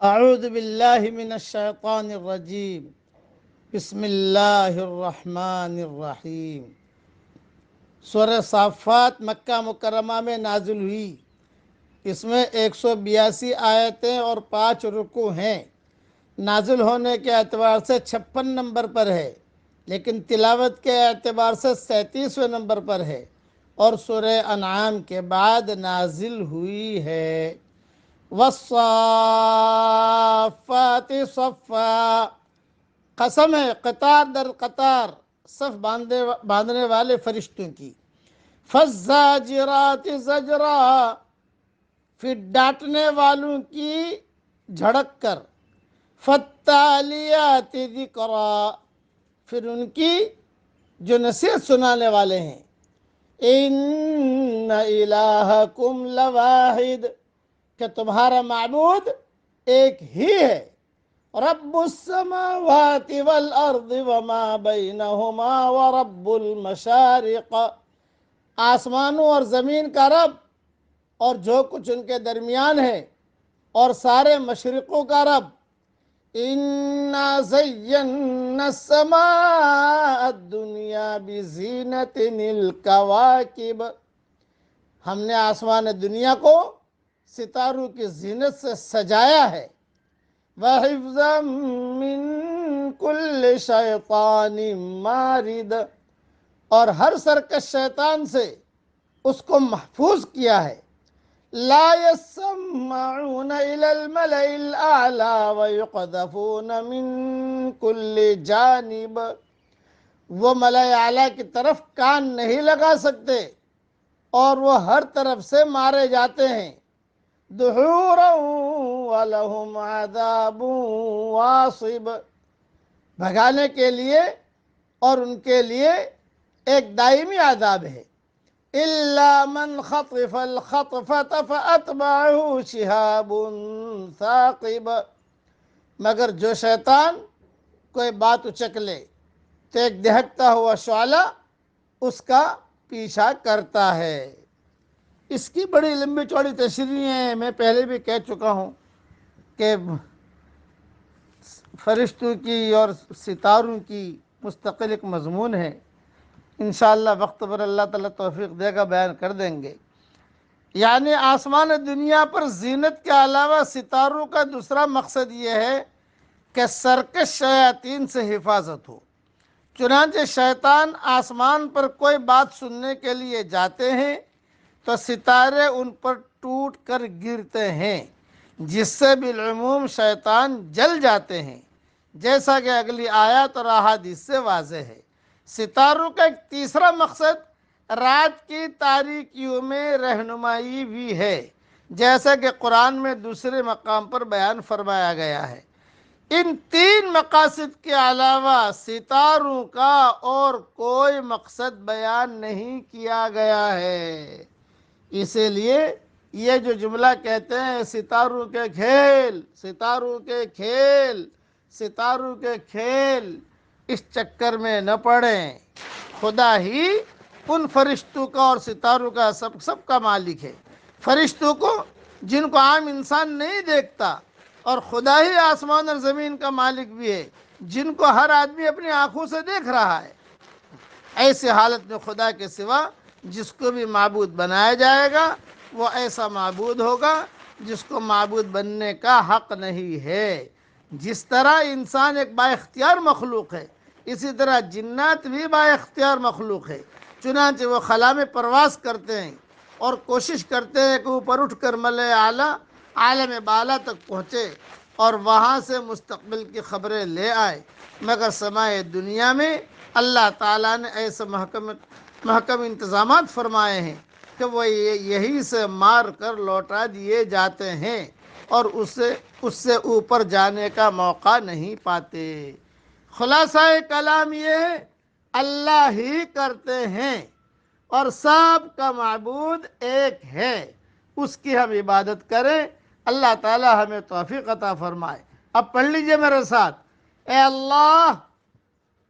اعوذ باللہ من الشیطان الرجیم بسم اللہ الرحمن الرحیم۔ سورہ صافات مکہ مکرمہ میں نازل ہوئی۔ اس میں 182 آیتیں اور 5 رکوع ہیں۔ نازل ہونے کے اعتبار سے 56 نمبر پر ہے، لیکن تلاوت کے اعتبار سے 37ویں نمبر پر ہے، اور سورہ انعام کے بعد نازل ہوئی ہے۔ والصافات صفا، قسم ہے قطار در قطار صف باندھنے والے فرشتوں کی۔ فالزاجرات زجرا، پھر ڈانٹنے والوں کی جھڑک کر۔ فالتالیات ذکرا، پھر ان کی جو نصیحت سنانے والے ہیں۔ ان الہکم لواحد، کہ تمہارا معبود ایک ہی ہے۔ رب السماوات والارض وما بینہما ورب المشارق، آسمانوں اور زمین کا رب اور جو کچھ ان کے درمیان ہے، اور سارے مشرقوں کا رب۔ انا زینا السماء الدنیا بزینت الکواکب، ہم نے آسمان دنیا کو ستاروں کی زینت سے سجایا ہے۔ وَحِفْظًا مِّن كُلِّ شَيْطَانٍ مَارِدٍ، اور ہر سرکش شیطان سے اس کو محفوظ کیا ہے۔ لا يسمعون إلى الملأ الأعلى ويقذفون من كل جانب، وہ ملأ اعلیٰ کی طرف کان نہیں لگا سکتے اور وہ ہر طرف سے مارے جاتے ہیں۔ دحورا ولہم عذاب واصب، بھگانے کے لیے اور ان کے لیے ایک دائمی عذاب ہے۔ الا من خطف الخطفة فأتبعه شہاب ثاقب، مگر جو شیطان کوئی بات اچک لے تو ایک دہکتا ہوا شعلہ اس کا پیچھا کرتا ہے۔ اس کی بڑی لمبی چوڑی تشریح ہیں، میں پہلے بھی کہہ چکا ہوں کہ فرشتوں کی اور ستاروں کی مستقل ایک مضمون ہے۔ انشاءاللہ وقت پر اللہ تعالیٰ توفیق دے گا، بیان کر دیں گے۔ یعنی آسمان دنیا پر زینت کے علاوہ ستاروں کا دوسرا مقصد یہ ہے کہ سرکش شیاطین سے حفاظت ہو۔ چنانچہ شیطان آسمان پر کوئی بات سننے کے لیے جاتے ہیں تو ستارے ان پر ٹوٹ کر گرتے ہیں، جس سے بالعموم شیطان جل جاتے ہیں، جیسا کہ اگلی آیات اور احادیث سے واضح ہے۔ ستاروں کا ایک تیسرا مقصد رات کی تاریکیوں میں رہنمائی بھی ہے، جیسا کہ قرآن میں دوسرے مقام پر بیان فرمایا گیا ہے۔ ان 3 مقاصد کے علاوہ ستاروں کا اور کوئی مقصد بیان نہیں کیا گیا ہے۔ اسی لیے یہ جو جملہ کہتے ہیں ستاروں کے کھیل، ستاروں کے کھیل، ستاروں کے کھیل، اس چکر میں نہ پڑیں۔ خدا ہی ان فرشتوں کا اور ستاروں کا سب کا مالک ہے۔ فرشتوں کو جن کو عام انسان نہیں دیکھتا، اور خدا ہی آسمان اور زمین کا مالک بھی ہے جن کو ہر آدمی اپنی آنکھوں سے دیکھ رہا ہے۔ ایسی حالت میں خدا کے سوا جس کو بھی معبود بنایا جائے گا وہ ایسا معبود ہوگا جس کو معبود بننے کا حق نہیں ہے۔ جس طرح انسان ایک با اختیار مخلوق ہے، اسی طرح جنات بھی با اختیار مخلوق ہے۔ چنانچہ وہ خلا میں پرواز کرتے ہیں اور کوشش کرتے ہیں کہ اوپر اٹھ کر ملأ اعلیٰ عالم بالا تک پہنچے اور وہاں سے مستقبل کی خبریں لے آئے، مگر سماء دنیا میں اللہ تعالیٰ نے ایسے محکم انتظامات فرمائے ہیں کہ وہ یہی سے مار کر لوٹا دیے جاتے ہیں اور اس سے اوپر جانے کا موقع نہیں پاتے۔ خلاصہ کلام یہ ہے، اللہ ہی کرتے ہیں اور سب کا معبود ایک ہے، اس کی ہم عبادت کریں۔ اللہ تعالی ہمیں توفیق عطا فرمائے۔ اب پڑھ لیجئے میرے ساتھ، اے اللہ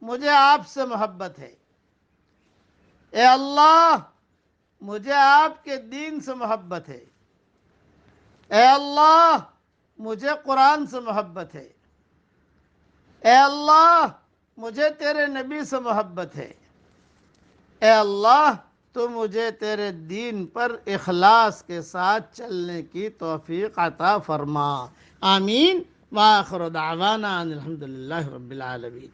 مجھے آپ سے محبت ہے، اے اللہ مجھے آپ کے دین سے محبت ہے، اے اللہ مجھے قرآن سے محبت ہے، اے اللہ مجھے تیرے نبی سے محبت ہے، اے اللہ تو مجھے تیرے دین پر اخلاص کے ساتھ چلنے کی توفیق عطا فرما۔ آمین۔ وآخر دعوانا ان الحمدللہ رب العالمین۔